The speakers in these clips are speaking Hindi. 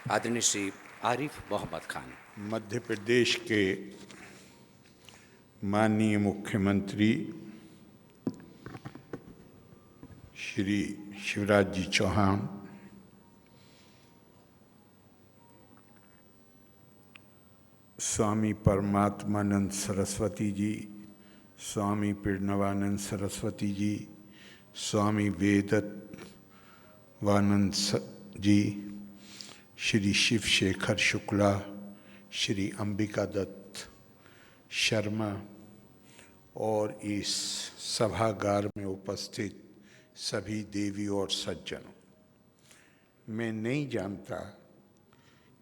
आदरणीय श्री आरिफ मोहम्मद खान। मध्य प्रदेश के माननीय मुख्यमंत्री श्री शिवराज जी चौहान, स्वामी परमात्मानंद सरस्वती जी, स्वामी प्रणवानंद सरस्वती जी, स्वामी वेदवानंद जी, श्री शिव शेखर शुक्ला, श्री अंबिका दत्त शर्मा और इस सभागार में उपस्थित सभी देवी और सज्जनों, मैं नहीं जानता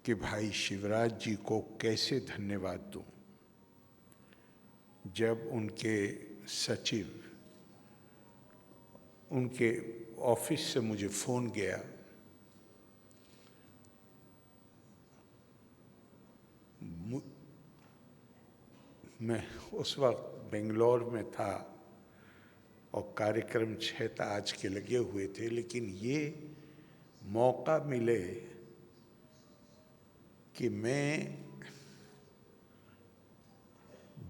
कि भाई शिवराज जी को कैसे धन्यवाद दूं। जब उनके सचिव उनके ऑफिस से मुझे फ़ोन गया, मैं उस वक्त बेंगलोर में था और कार्यक्रम 6 आज के लगे हुए थे, लेकिन ये मौका मिले कि मैं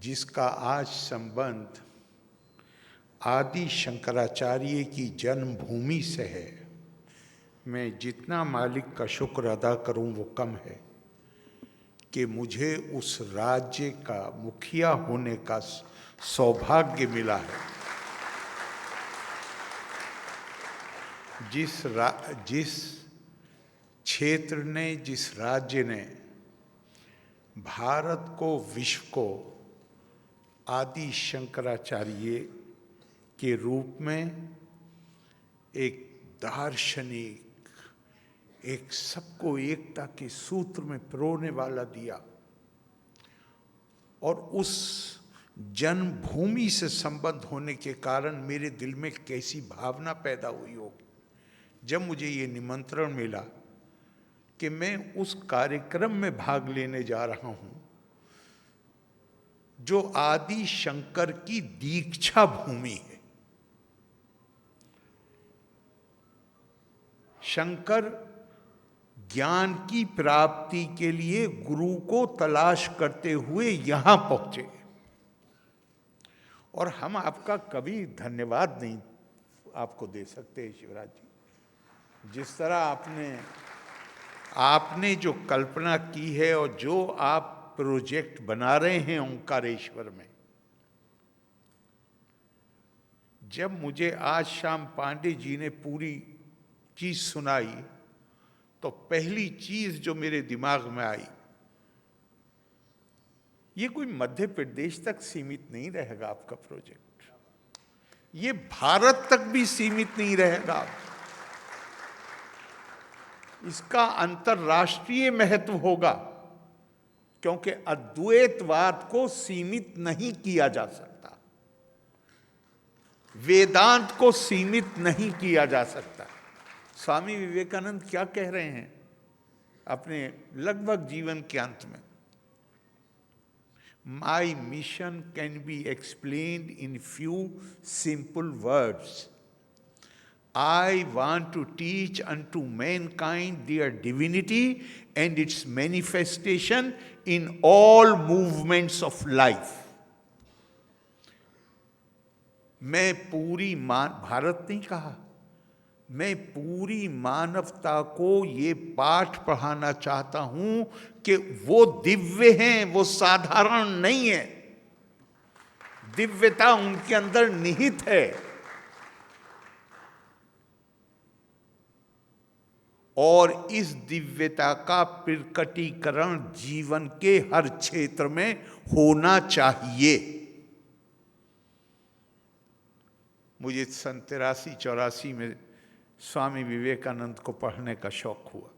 जिसका आज संबंध आदि शंकराचार्य की जन्मभूमि से है, मैं जितना मालिक का शुक्र अदा करूं वो कम है कि मुझे उस राज्य का मुखिया होने का सौभाग्य मिला है। जिस क्षेत्र ने, जिस राज्य ने भारत को, विश्व को आदि शंकराचार्य के रूप में एक दार्शनिक, एक सबको एकता के सूत्र में पिरोने वाला दिया, और उस जन्मभूमि से संबंध होने के कारण मेरे दिल में कैसी भावना पैदा हुई होगी जब मुझे ये निमंत्रण मिला कि मैं उस कार्यक्रम में भाग लेने जा रहा हूं जो आदि शंकर की दीक्षा भूमि है। शंकर ज्ञान की प्राप्ति के लिए गुरु को तलाश करते हुए यहां पहुंचे, और हम आपका कभी धन्यवाद नहीं आपको दे सकते शिवराज जी। जिस तरह आपने जो कल्पना की है और जो आप प्रोजेक्ट बना रहे हैं ओंकारेश्वर में, जब मुझे आज शाम पांडे जी ने पूरी चीज सुनाई तो पहली चीज जो मेरे दिमाग में आई, ये कोई मध्य प्रदेश तक सीमित नहीं रहेगा आपका प्रोजेक्ट, ये भारत तक भी सीमित नहीं रहेगा, इसका अंतर्राष्ट्रीय महत्व होगा, क्योंकि अद्वैतवाद को सीमित नहीं किया जा सकता, वेदांत को सीमित नहीं किया जा सकता। स्वामी विवेकानंद क्या कह रहे हैं अपने लगभग जीवन के अंत में? माई mission can be explained in few simple words. I want to teach unto mankind their divinity and its manifestation in all movements of life. मैं पूरी भारत नहीं कहा, मैं पूरी मानवता को ये पाठ पढ़ाना चाहता हूं कि वो दिव्य हैं, वो साधारण नहीं है, दिव्यता उनके अंदर निहित है, और इस दिव्यता का प्रकटीकरण जीवन के हर क्षेत्र में होना चाहिए। मुझे 83-84 में स्वामी विवेकानंद को पढ़ने का शौक हुआ,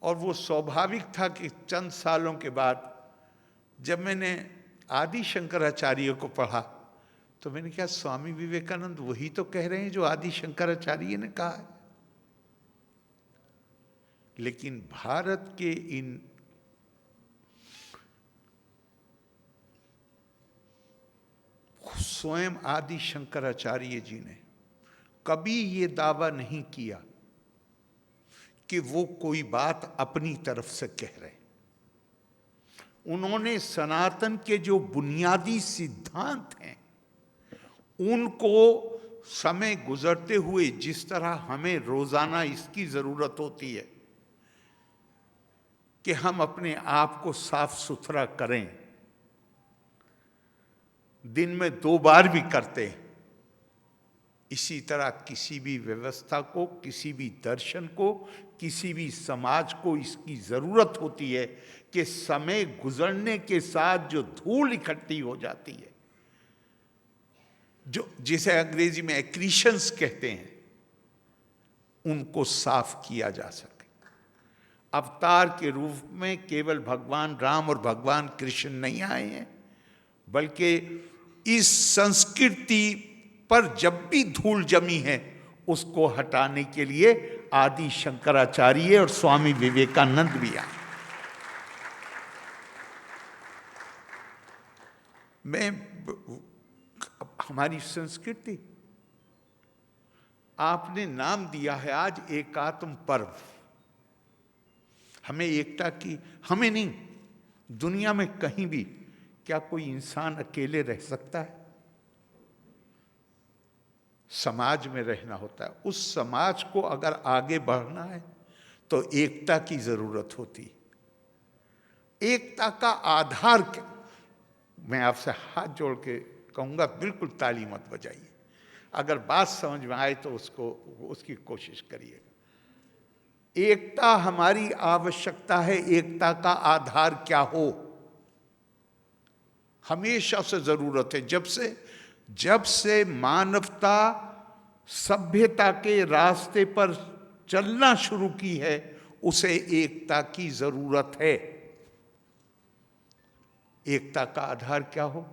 और वो स्वाभाविक था कि चंद सालों के बाद जब मैंने आदि शंकराचार्य को पढ़ा तो मैंने कहा, स्वामी विवेकानंद वही तो कह रहे हैं जो आदि शंकराचार्य ने कहा है। लेकिन भारत के इन स्वयं आदि शंकराचार्य जी ने कभी ये दावा नहीं किया कि वो कोई बात अपनी तरफ से कह रहे हैं। उन्होंने सनातन के जो बुनियादी सिद्धांत हैं उनको समय गुजरते हुए जिस तरह हमें रोजाना इसकी जरूरत होती है कि हम अपने आप को साफ सुथरा करें, दिन में 2 बार भी करते हैं, इसी तरह किसी भी व्यवस्था को, किसी भी दर्शन को, किसी भी समाज को इसकी जरूरत होती है कि समय गुजरने के साथ जो धूल इकट्ठी हो जाती है, जो जिसे अंग्रेजी में एक्रीशंस कहते हैं, उनको साफ किया जा सके। अवतार के रूप में केवल भगवान राम और भगवान कृष्ण नहीं आए हैं, बल्कि इस संस्कृति पर जब भी धूल जमी है उसको हटाने के लिए आदि शंकराचार्य और स्वामी विवेकानंद भी आए। हमारी संस्कृति, आपने नाम दिया है आज एकात्म पर्व। हमें एकता की, हमें नहीं, दुनिया में कहीं भी क्या कोई इंसान अकेले रह सकता है? समाज में रहना होता है। उस समाज को अगर आगे बढ़ना है तो एकता की जरूरत होती। एकता का आधार क्या? मैं आपसे हाथ जोड़ के कहूंगा, बिल्कुल ताली मत बजाइए, अगर बात समझ में आए तो उसकी कोशिश करिएगा। एकता हमारी आवश्यकता है। एकता का आधार क्या हो, हमेशा से जरूरत है। जब से मानवता सभ्यता के रास्ते पर चलना शुरू की है, उसे एकता की जरूरत है। एकता का आधार क्या हो?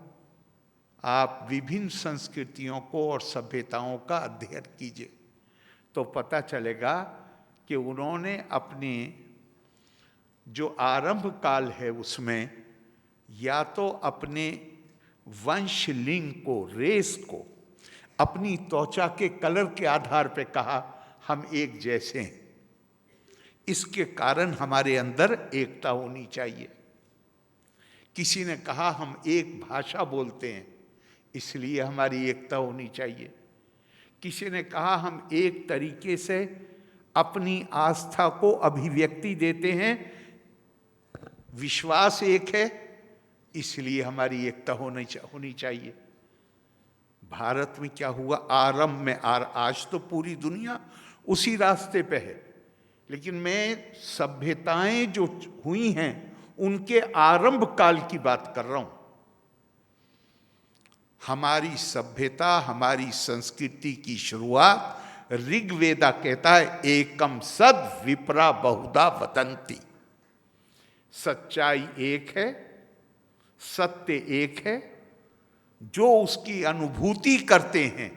आप विभिन्न संस्कृतियों को और सभ्यताओं का अध्ययन कीजिए तो पता चलेगा कि उन्होंने अपने जो आरंभ काल है उसमें या तो अपने वंश, लिंग को, रेस को, अपनी त्वचा के कलर के आधार पर कहा हम एक जैसे हैं, इसके कारण हमारे अंदर एकता होनी चाहिए। किसी ने कहा हम एक भाषा बोलते हैं इसलिए हमारी एकता होनी चाहिए। किसी ने कहा हम एक तरीके से अपनी आस्था को अभिव्यक्ति देते हैं, विश्वास एक है इसलिए हमारी एकता होनी चाहिए। भारत में क्या हुआ? आरंभ में आज तो पूरी दुनिया उसी रास्ते पे है, लेकिन मैं सभ्यताएं जो हुई हैं उनके आरंभ काल की बात कर रहा हूं। हमारी सभ्यता, हमारी संस्कृति की शुरुआत ऋग्वेदा कहता है एकम सद विप्रा बहुधा वदन्ति। सच्चाई एक है, सत्य एक है, जो उसकी अनुभूति करते हैं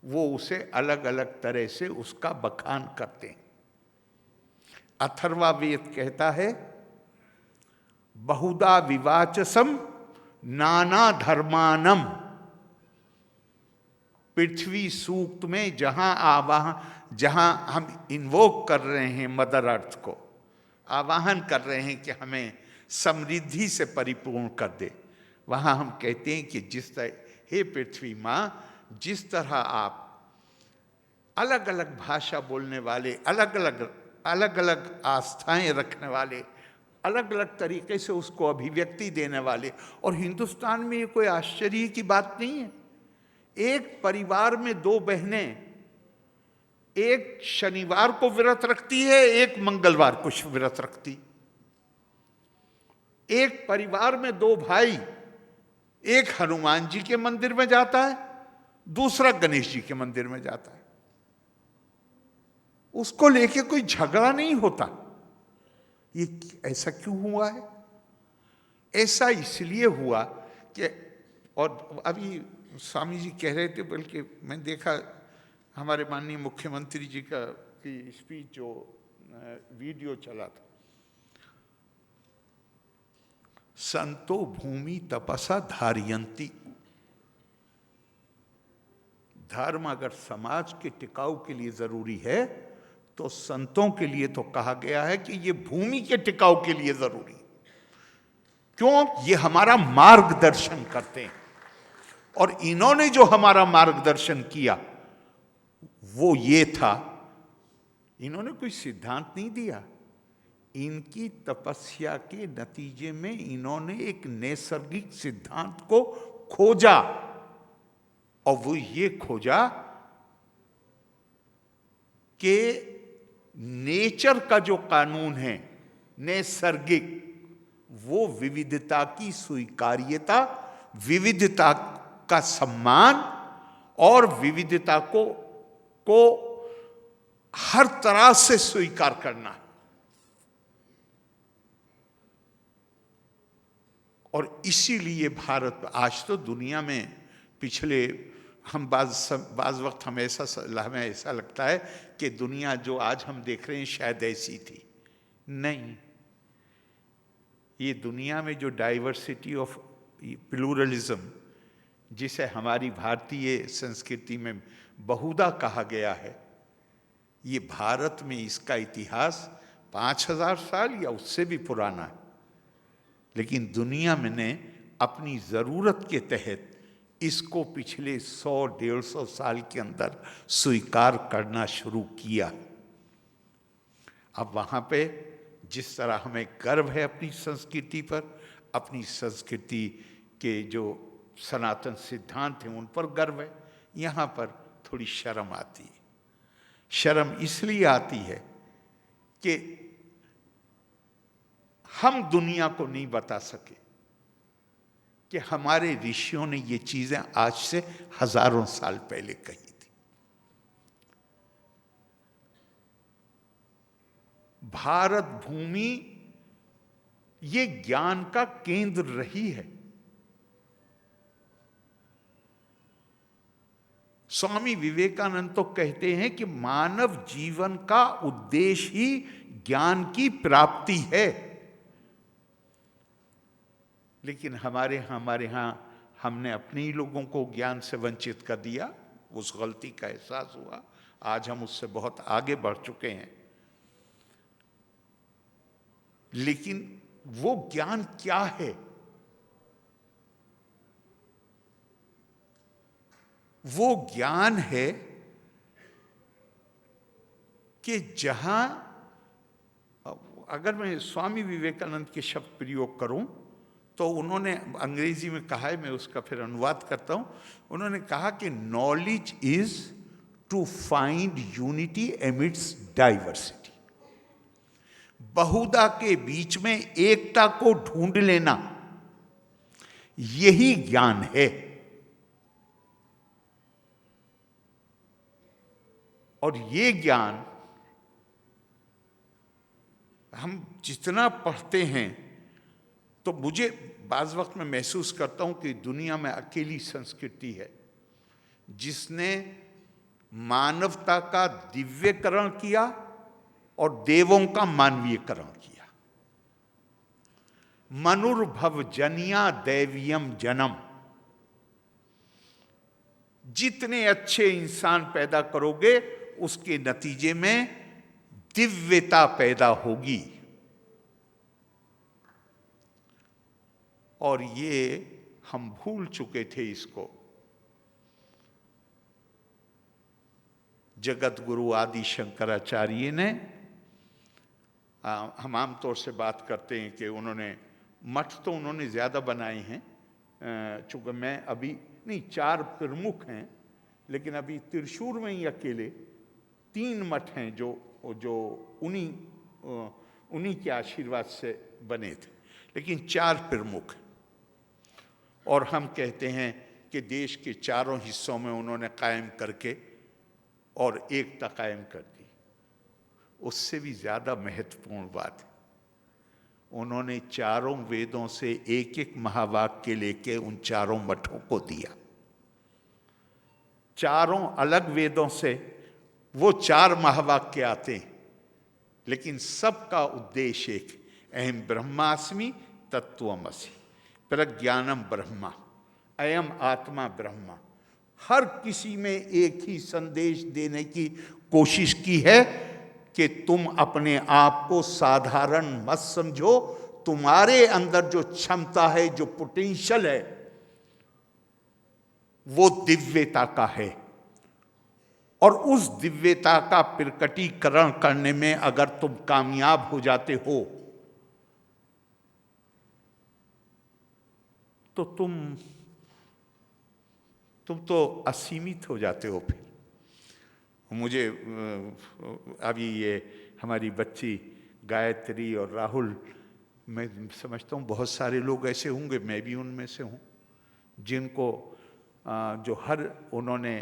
वो उसे अलग अलग तरह से उसका बखान करते हैं। अथर्ववेद कहता है बहुधा विवाचसम नाना धर्मानम। पृथ्वी सूक्त में जहां हम इन्वोक कर रहे हैं मदर अर्थ को, आवाहन कर रहे हैं कि हमें समृद्धि से परिपूर्ण कर दे, वहां हम कहते हैं कि जिस तरह, हे पृथ्वी माँ, जिस तरह आप अलग अलग भाषा बोलने वाले, अलग अलग आस्थाएं रखने वाले, अलग अलग तरीके से उसको अभिव्यक्ति देने वाले, और हिंदुस्तान में ये कोई आश्चर्य की बात नहीं है। एक परिवार में 2 बहनें, एक शनिवार को व्रत रखती है, एक मंगलवार को व्रत रखती। एक परिवार में 2 भाई, एक हनुमान जी के मंदिर में जाता है, दूसरा गणेश जी के मंदिर में जाता है। उसको लेके कोई झगड़ा नहीं होता। ये ऐसा क्यों हुआ है? ऐसा इसलिए हुआ कि, और अभी स्वामी जी कह रहे थे, बल्कि मैं देखा हमारे माननीय मुख्यमंत्री जी का की स्पीच जो वीडियो चला था, संतो भूमि तपसा धारयन्ति। धर्म अगर समाज के टिकाऊ के लिए जरूरी है तो संतों के लिए तो कहा गया है कि ये भूमि के टिकाव के लिए जरूरी। क्यों? ये हमारा मार्गदर्शन करते हैं, और इन्होंने जो हमारा मार्गदर्शन किया वो ये था, इन्होंने कोई सिद्धांत नहीं दिया, इनकी तपस्या के नतीजे में इन्होंने एक नैसर्गिक सिद्धांत को खोजा, और वो ये खोजा कि नेचर का जो कानून है नैसर्गिक, वो विविधता की स्वीकार्यता, विविधता का सम्मान और विविधता को हर तरह से स्वीकार करना। और इसीलिए भारत आज तो दुनिया में पिछले हम बाज वक्त हमें ऐसा लगता है कि दुनिया जो आज हम देख रहे हैं शायद ऐसी थी। नहीं, ये दुनिया में जो डाइवर्सिटी ऑफ प्लूरलिज्म, जिसे हमारी भारतीय संस्कृति में बहुधा कहा गया है, ये भारत में इसका इतिहास 5000 साल या उससे भी पुराना है। लेकिन दुनिया में ने अपनी ज़रूरत के तहत इसको पिछले 100-150 साल के अंदर स्वीकार करना शुरू किया। अब वहाँ पे जिस तरह हमें गर्व है अपनी संस्कृति पर, अपनी संस्कृति के जो सनातन सिद्धांत हैं उन पर गर्व है, यहाँ पर थोड़ी शर्म आती है। शर्म इसलिए आती है कि हम दुनिया को नहीं बता सके कि हमारे ऋषियों ने ये चीजें आज से हजारों साल पहले कही थी। भारत भूमि ये ज्ञान का केंद्र रही है। स्वामी विवेकानंद तो कहते हैं कि मानव जीवन का उद्देश्य ही ज्ञान की प्राप्ति है। लेकिन हमारे यहाँ हमने अपने ही लोगों को ज्ञान से वंचित कर दिया, उस गलती का एहसास हुआ। आज हम उससे बहुत आगे बढ़ चुके हैं। लेकिन वो ज्ञान क्या है? वो ज्ञान है कि जहां, अगर मैं स्वामी विवेकानंद के शब्द प्रयोग करूं तो उन्होंने अंग्रेजी में कहा है, मैं उसका फिर अनुवाद करता हूं। उन्होंने कहा कि knowledge is to find unity amidst diversity. बहुधा के बीच में एकता को ढूंढ लेना, यही ज्ञान है। और ये ज्ञान हम जितना पढ़ते हैं तो मुझे बाज़ वक्त में महसूस करता हूं कि दुनिया में अकेली संस्कृति है जिसने मानवता का दिव्यकरण किया और देवों का मानवीयकरण किया। मनुर्भव जनिया दैवीयम जन्म। जितने अच्छे इंसान पैदा करोगे उसके नतीजे में दिव्यता पैदा होगी। और ये हम भूल चुके थे इसको। जगत गुरु आदि शंकराचार्य ने, हम आमतौर से बात करते हैं कि उन्होंने मठ तो उन्होंने ज़्यादा बनाए हैं, चूँकि मैं अभी नहीं, 4 प्रमुख हैं, लेकिन अभी त्रिशूर में ही अकेले 3 मठ हैं जो उन्हीं के आशीर्वाद से बने थे, लेकिन 4 प्रमुख। और हम कहते हैं कि देश के चारों हिस्सों में उन्होंने कायम करके और एकता कायम कर दी। उससे भी ज़्यादा महत्वपूर्ण बात है, उन्होंने चारों वेदों से एक एक महावाक्य लेके उन चारों मठों को दिया। चारों अलग वेदों से वो 4 महावाक्य आते हैं, लेकिन सबका उद्देश्य एक, अहम ब्रह्मास्मि तत्त्वमसि, प्रज्ञानम ब्रह्मा, अयम आत्मा ब्रह्मा। हर किसी में एक ही संदेश देने की कोशिश की है कि तुम अपने आप को साधारण मत समझो। तुम्हारे अंदर जो क्षमता है, जो पोटेंशियल है, वो दिव्यता का है। और उस दिव्यता का प्रकटीकरण करने में अगर तुम कामयाब हो जाते हो तो तुम तो असीमित हो जाते हो। फिर मुझे अभी ये हमारी बच्ची गायत्री और राहुल, मैं समझता हूँ बहुत सारे लोग ऐसे होंगे, मैं भी उनमें से हूँ, जिनको जो हर उन्होंने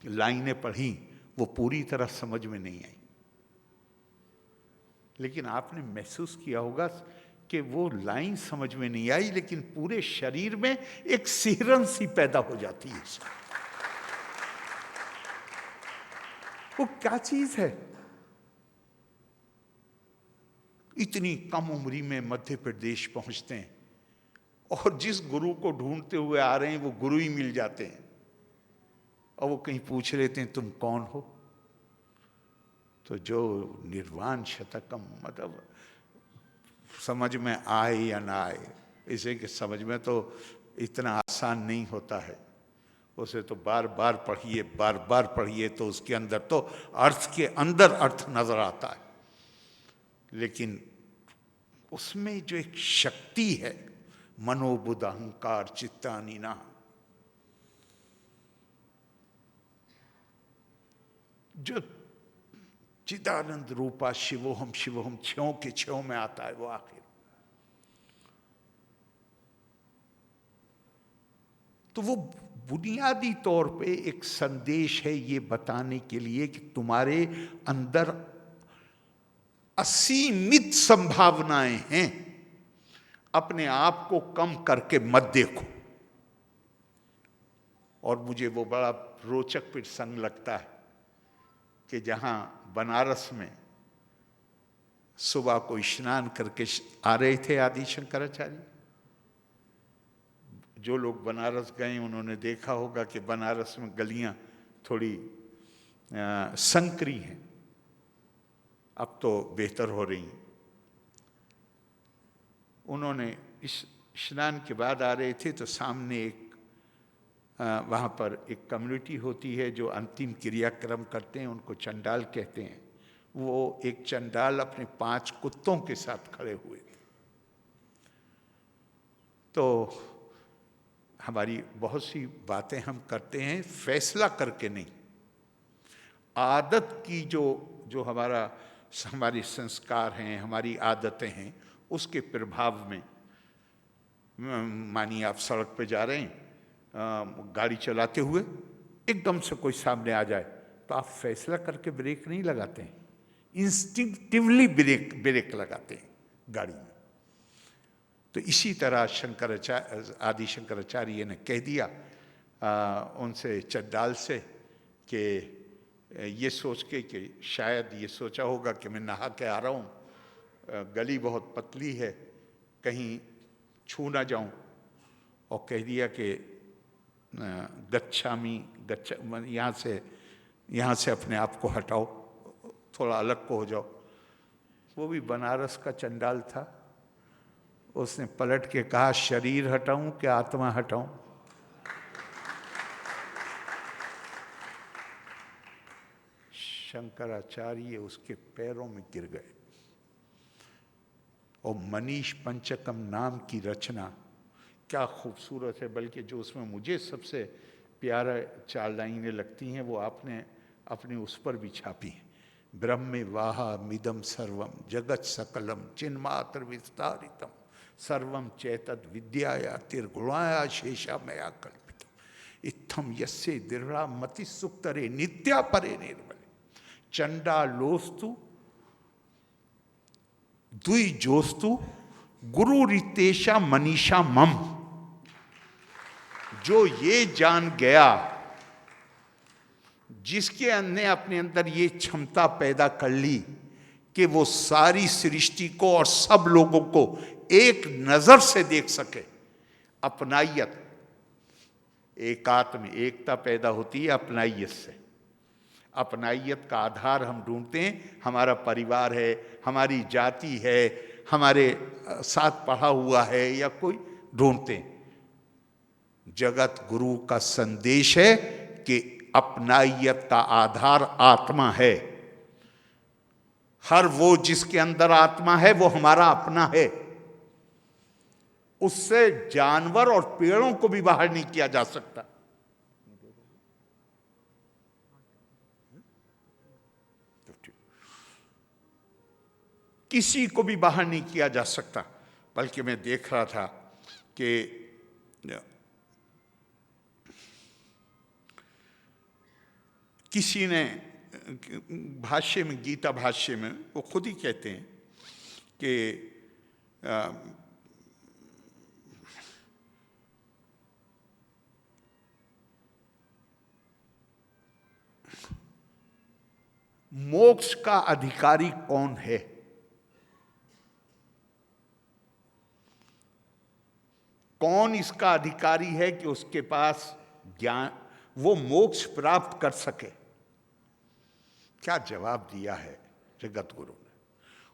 लाइनें पढ़ी वो पूरी तरह समझ में नहीं आई। लेकिन आपने महसूस किया होगा कि वो लाइन समझ में नहीं आई, लेकिन पूरे शरीर में एक सिहरन सी पैदा हो जाती है। वो क्या चीज है? इतनी कम उम्री में मध्य प्रदेश पहुंचते हैं और जिस गुरु को ढूंढते हुए आ रहे हैं वो गुरु ही मिल जाते हैं, और वो कहीं पूछ लेते हैं तुम कौन हो, तो जो निर्वाण शतकम, मतलब समझ में आए या ना आए, इसे कि समझ में तो इतना आसान नहीं होता है, उसे तो बार बार पढ़िए, बार बार पढ़िए तो उसके अंदर तो अर्थ के अंदर अर्थ नजर आता है। लेकिन उसमें जो एक शक्ति है, मनोबुद्ध अहंकार चित्तानीना, जो चिदानंद रूपा शिवोहम शिवोहम छयों के छयों में आता है वो आखिर। तो वो बुनियादी तौर पे एक संदेश है ये बताने के लिए कि तुम्हारे अंदर असीमित संभावनाएं हैं, अपने आप को कम करके मत देखो। और मुझे वो बड़ा रोचक प्रसंग लगता है कि जहां बनारस में सुबह को स्नान करके आ रहे थे आदि शंकराचार्य। जो लोग बनारस गए उन्होंने देखा होगा कि बनारस में गलियां थोड़ी संकरी हैं, अब तो बेहतर हो रही हैं। उन्होंने इस स्नान के बाद आ रहे थे तो सामने एक वहाँ पर एक कम्युनिटी होती है जो अंतिम क्रियाक्रम करते हैं, उनको चंडाल कहते हैं। वो एक चंडाल अपने 5 कुत्तों के साथ खड़े हुए थे। तो हमारी बहुत सी बातें हम करते हैं फैसला करके नहीं, आदत की जो हमारे संस्कार हैं, हमारी आदतें हैं, उसके प्रभाव में। मानिए आप सड़क पे जा रहे हैं, गाड़ी चलाते हुए एकदम से कोई सामने आ जाए तो आप फैसला करके ब्रेक नहीं लगाते हैं, इंस्टिंक्टिवली ब्रेक लगाते हैं गाड़ी में। तो इसी तरह आदि शंकराचार्य ने कह दिया उनसे चंडाल से कि ये सोच के कि शायद ये सोचा होगा कि मैं नहा के आ रहा हूँ, गली बहुत पतली है, कहीं छू ना जाऊँ, और कह दिया कि गच्छामी यहाँ से अपने आप को हटाओ, थोड़ा अलग को हो जाओ। वो भी बनारस का चंडाल था, उसने पलट के कहा शरीर हटाऊं कि आत्मा हटाऊं? शंकराचार्य उसके पैरों में गिर गए। और मनीष पंचकम नाम की रचना क्या खूबसूरत है, बल्कि जो उसमें मुझे सबसे प्यारा 4 लाइनें लगती हैं वो आपने अपने उस पर भी छापी हैं। ब्रह्मे वाहा मिदम सर्वम जगत सकलम चिन्मात्र विस्तारितम सर्वम चैतद विद्याया तिर्गुणाया शेषा मया कल्पितम इत्थम यस्ये दृढ़ा मति सुक्तरे नित्या परे निर्मले चंडालोस्तु द्विजोस्तु गुरु रितेशा मनीषा मम। जो ये जान गया, जिसके ने अपने अंदर ये क्षमता पैदा कर ली कि वो सारी सृष्टि को और सब लोगों को एक नजर से देख सके, अपनाइयत, एकात्म एकता पैदा होती है अपनाइयत से। अपनाइयत का आधार हम ढूंढते हैं, हमारा परिवार है, हमारी जाति है, हमारे साथ पढ़ा हुआ है, या कोई ढूंढते हैं। जगत गुरु का संदेश है कि अपनाइयत का आधार आत्मा है। हर वो जिसके अंदर आत्मा है वो हमारा अपना है। उससे जानवर और पेड़ों को भी बाहर नहीं किया जा सकता। किसी को भी बाहर नहीं किया जा सकता। बल्कि मैं देख रहा था कि किसी ने भाष्य में, गीता भाष्य में वो खुद ही कहते हैं कि मोक्ष का अधिकारी कौन है? कौन इसका अधिकारी है कि उसके पास ज्ञान, वो मोक्ष प्राप्त कर सके? क्या जवाब दिया है जगत गुरु ने?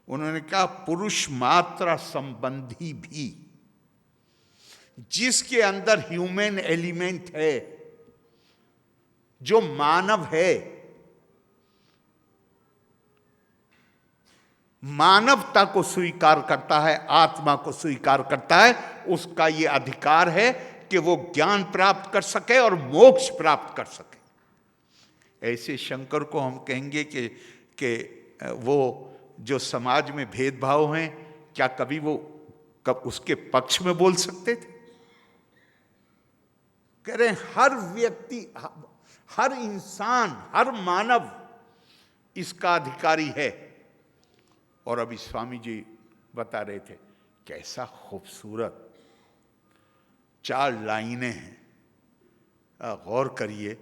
उन्होंने कहा, पुरुष मात्रा संबंधी भी जिसके अंदर ह्यूमन एलिमेंट है, जो मानव है, मानवता को स्वीकार करता है, आत्मा को स्वीकार करता है, उसका यह अधिकार है कि वो ज्ञान प्राप्त कर सके और मोक्ष प्राप्त कर सके। ऐसे शंकर को हम कहेंगे कि वो जो समाज में भेदभाव हैं, क्या कभी वो उसके पक्ष में बोल सकते थे? कह रहे हैं हर व्यक्ति, हर इंसान, हर मानव इसका अधिकारी है। और अभी स्वामी जी बता रहे थे, कैसा खूबसूरत 4 लाइनें हैं, गौर करिए।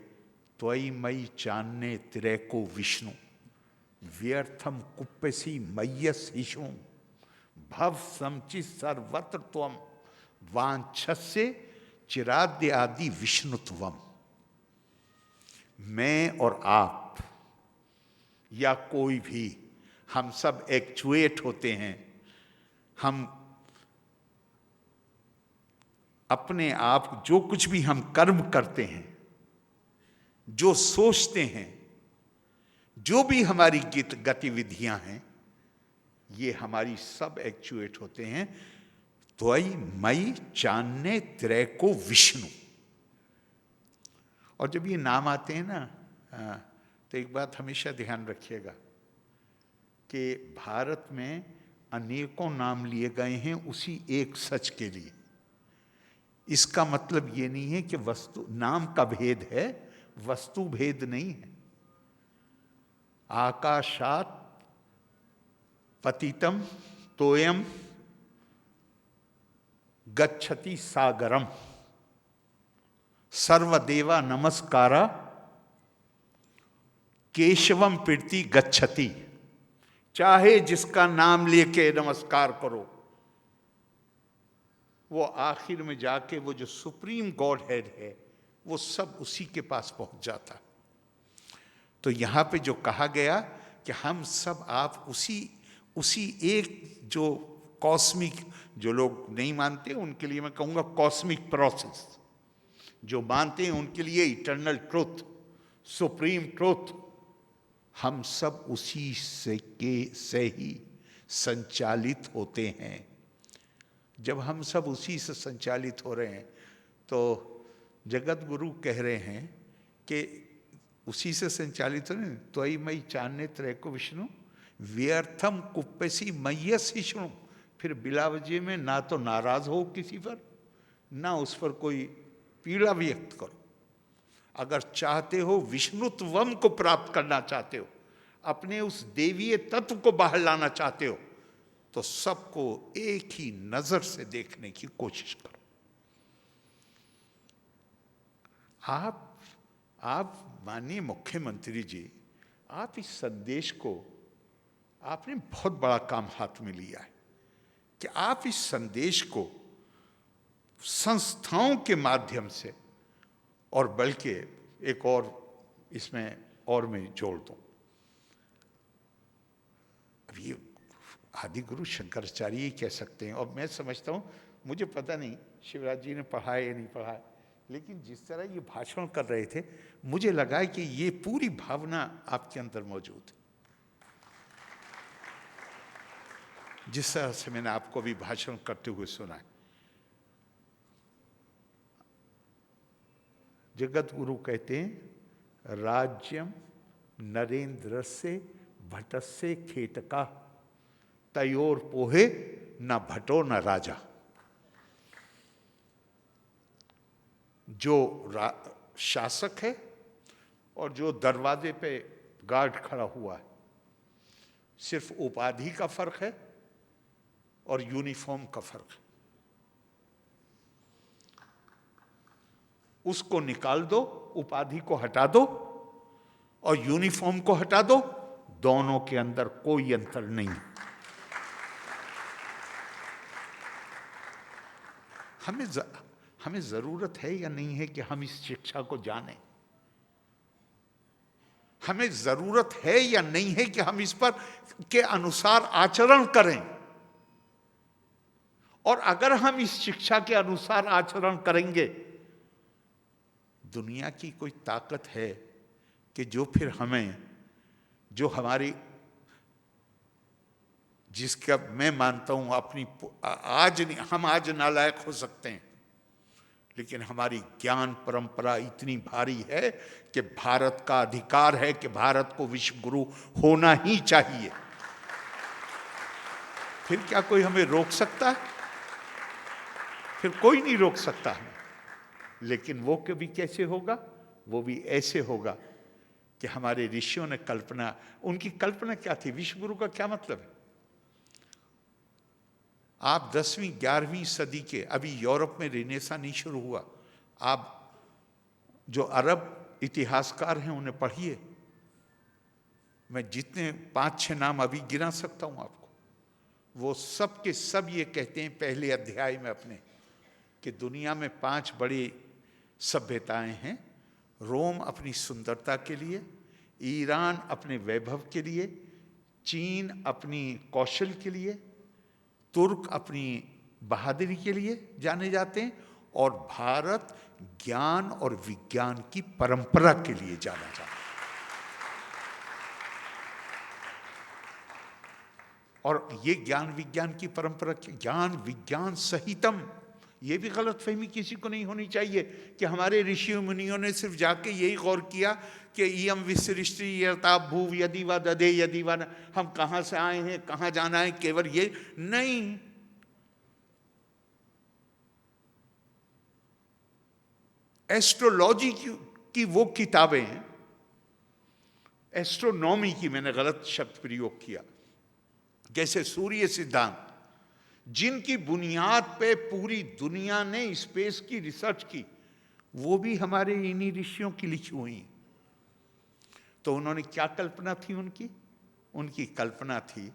त्वयि मयि चान्ने तिरेको विष्णु, व्यर्थम कुप्पसी मय्यस हिषु, भव समचि सर्वत्र त्वम, वांछस्य चिराद्य आदि विष्णुत्वम। मैं और आप या कोई भी, हम सब एक्चुएट होते हैं। हम अपने आप, जो कुछ भी हम कर्म करते हैं, जो सोचते हैं, जो भी हमारी गतिविधियां हैं, ये हमारी सब एक्चुएट होते हैं त्वयि मयि चान्ने त्रैको विष्णु। और जब ये नाम आते हैं ना, तो एक बात हमेशा ध्यान रखिएगा कि भारत में अनेकों नाम लिए गए हैं उसी एक सच के लिए। इसका मतलब ये नहीं है कि वस्तु, नाम का भेद है, वस्तु भेद नहीं है। आकाशात पतितम तोयम गच्छति सागरम, सर्वदेवा नमस्कारा केशवम प्रीति गच्छति। चाहे जिसका नाम लेके नमस्कार करो, वो आखिर में जाके वो जो सुप्रीम गॉड हेड है, वो सब उसी के पास पहुंच जाता। तो यहां पे जो कहा गया कि हम सब आप उसी एक जो कॉस्मिक, जो लोग नहीं मानते उनके लिए मैं कहूंगा कॉस्मिक प्रोसेस, जो मानते हैं उनके लिए इटर्नल ट्रुथ, सुप्रीम ट्रुथ, हम सब उसी से ही संचालित होते हैं। जब हम सब उसी से संचालित हो रहे हैं, तो जगत गुरु कह रहे हैं कि उसी से संचालित हो रहे हैं। त्वयि मयि चान्ने त्रैको विष्णु, व्यर्थम कुप्पसी मय्यस हिषु। फिर बिलावजे में ना तो नाराज हो किसी पर, ना उस पर कोई पीड़ा व्यक्त करो। अगर चाहते हो विष्णुत्वम को प्राप्त करना चाहते हो, अपने उस देवीय तत्व को बाहर लाना चाहते हो, तो सबको एक ही नजर से देखने की कोशिश करो। आप माननीय मुख्यमंत्री जी, आप इस संदेश को, आपने बहुत बड़ा काम हाथ में लिया है कि आप इस संदेश को संस्थाओं के माध्यम से, और बल्कि एक और इसमें और मैं जोड़ दूं। अब ये आदि गुरु शंकराचार्य ही कह सकते हैं। और मैं समझता हूं, मुझे पता नहीं शिवराज जी ने पढ़ा है या नहीं पढ़ा है, लेकिन जिस तरह ये भाषण कर रहे थे मुझे लगा कि ये पूरी भावना आपके अंदर मौजूद है। जिस तरह से मैंने आपको भी भाषण करते हुए सुना है। जगत गुरु कहते हैं, राज्यम नरेंद्र से भटस्य खेटका, तयोर पोहे न भटो न राजा। जो शासक है और जो दरवाजे पे गार्ड खड़ा हुआ है, सिर्फ उपाधि का फर्क है और यूनिफॉर्म का फर्क है। उसको निकाल दो, उपाधि को हटा दो और यूनिफॉर्म को हटा दो, दोनों के अंदर कोई अंतर नहीं। हमें जरूरत है या नहीं है कि हम इस शिक्षा को जानें? हमें जरूरत है या नहीं है कि हम इस पर के अनुसार आचरण करें? और अगर हम इस शिक्षा के अनुसार आचरण करेंगे, दुनिया की कोई ताकत है कि जो फिर हमें, जो हमारी, जिसका मैं मानता हूं अपनी हम आज नालायक हो सकते हैं, लेकिन हमारी ज्ञान परंपरा इतनी भारी है कि भारत का अधिकार है कि भारत को विश्व गुरु होना ही चाहिए। फिर क्या कोई हमें रोक सकता है? फिर कोई नहीं रोक सकता हमें। लेकिन वो कभी कैसे होगा? वो भी ऐसे होगा कि हमारे ऋषियों ने कल्पना, उनकी कल्पना क्या थी? विश्व गुरु का क्या मतलब है? आप 10वीं 11वीं सदी के, अभी यूरोप में रिनेसा नहीं शुरू हुआ, आप जो अरब इतिहासकार हैं उन्हें पढ़िए। मैं जितने 5-6 नाम अभी गिना सकता हूं आपको, वो सब के सब ये कहते हैं पहले अध्याय में अपने, कि दुनिया में 5 बड़ी सभ्यताएं हैं। रोम अपनी सुंदरता के लिए, ईरान अपने वैभव के लिए, चीन अपनी कौशल के लिए, तुर्क अपनी बहादुरी के लिए जाने जाते हैं, और भारत ज्ञान और विज्ञान की परंपरा के लिए जाना जाता है। और ये ज्ञान विज्ञान की परंपरा, ज्ञान विज्ञान सहितम, ये भी गलतफहमी किसी को नहीं होनी चाहिए कि हमारे ऋषि मुनियों ने सिर्फ जाके यही गौर किया कि इयम विसृष्टि यता भूव यदि व दधे यदि व, हम कहाँ से आए हैं, कहाँ जाना है, केवल ये नहीं। एस्ट्रोलॉजी की वो किताबें हैं, एस्ट्रोनॉमी की मैंने गलत शब्द प्रयोग किया, जैसे सूर्य सिद्धांत, जिनकी बुनियाद पे पूरी दुनिया ने स्पेस की रिसर्च की, वो भी हमारे इन्हीं ऋषियों की लिखी हुई हैं। तो उन्होंने क्या कल्पना थी उनकी? उनकी कल्पना थी,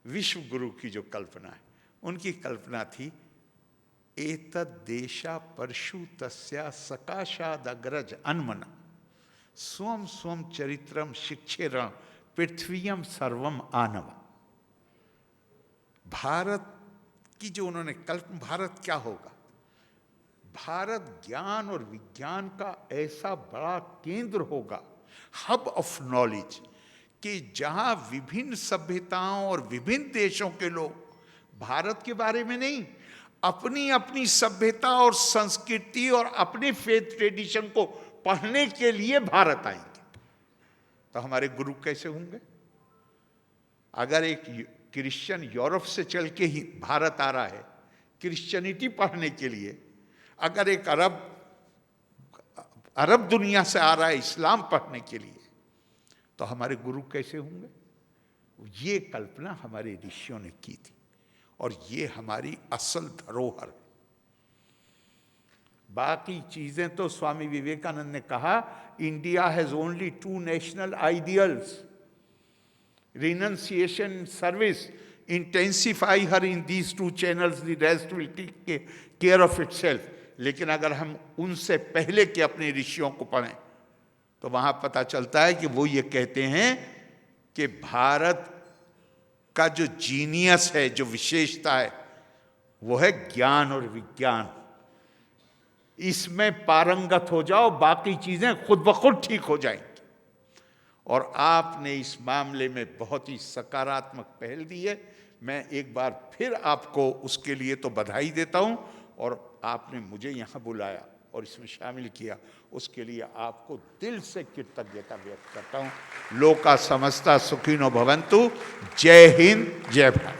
विश्व गुरु की जो कल्पना है, उनकी कल्पना थी, एतद् देशा परशु तस्या सकाशाद अग्रज अन्मना स्वम स्वम चरित्रम शिक्षेरण पृथ्वीयम सर्वम आनव। भारत की जो उन्होंने कल्पना, भारत क्या होगा? भारत ज्ञान और विज्ञान का ऐसा बड़ा केंद्र होगा, हब ऑफ नॉलेज, कि जहां विभिन्न सभ्यताओं और विभिन्न देशों के लोग भारत के बारे में नहीं, अपनी अपनी सभ्यता और संस्कृति और अपने फेथ ट्रेडिशन को पढ़ने के लिए भारत आएंगे। तो हमारे गुरु कैसे होंगे? अगर एक क्रिश्चियन यूरोप से चल के ही भारत आ रहा है क्रिश्चियनिटी पढ़ने के लिए, अगर एक अरब दुनिया से आ रहा है इस्लाम पढ़ने के लिए, तो हमारे गुरु कैसे होंगे? ये कल्पना हमारे ऋषियों ने की थी, और ये हमारी असल धरोहर। बाकी चीजें तो स्वामी विवेकानंद ने कहा, India has only 2 national ideals, renunciation service, intensify her in these 2 channels, the rest will take care of itself। लेकिन अगर हम उनसे पहले के अपने ऋषियों को पढ़ें, तो वहां पता चलता है कि वो ये कहते हैं कि भारत का जो जीनियस है, जो विशेषता है, वो है ज्ञान और विज्ञान। इसमें पारंगत हो जाओ, बाकी चीजें खुद ब खुद ठीक हो जाएंगी। और आपने इस मामले में बहुत ही सकारात्मक पहल दी है। मैं एक बार फिर आपको उसके लिए तो बधाई देता हूं, और आपने मुझे यहां बुलाया और इसमें शामिल किया, उसके लिए आपको दिल से कृतज्ञता व्यक्त करता हूं। लोका समस्ता सुखिनो भवन्तु। जय हिंद, जय भारत।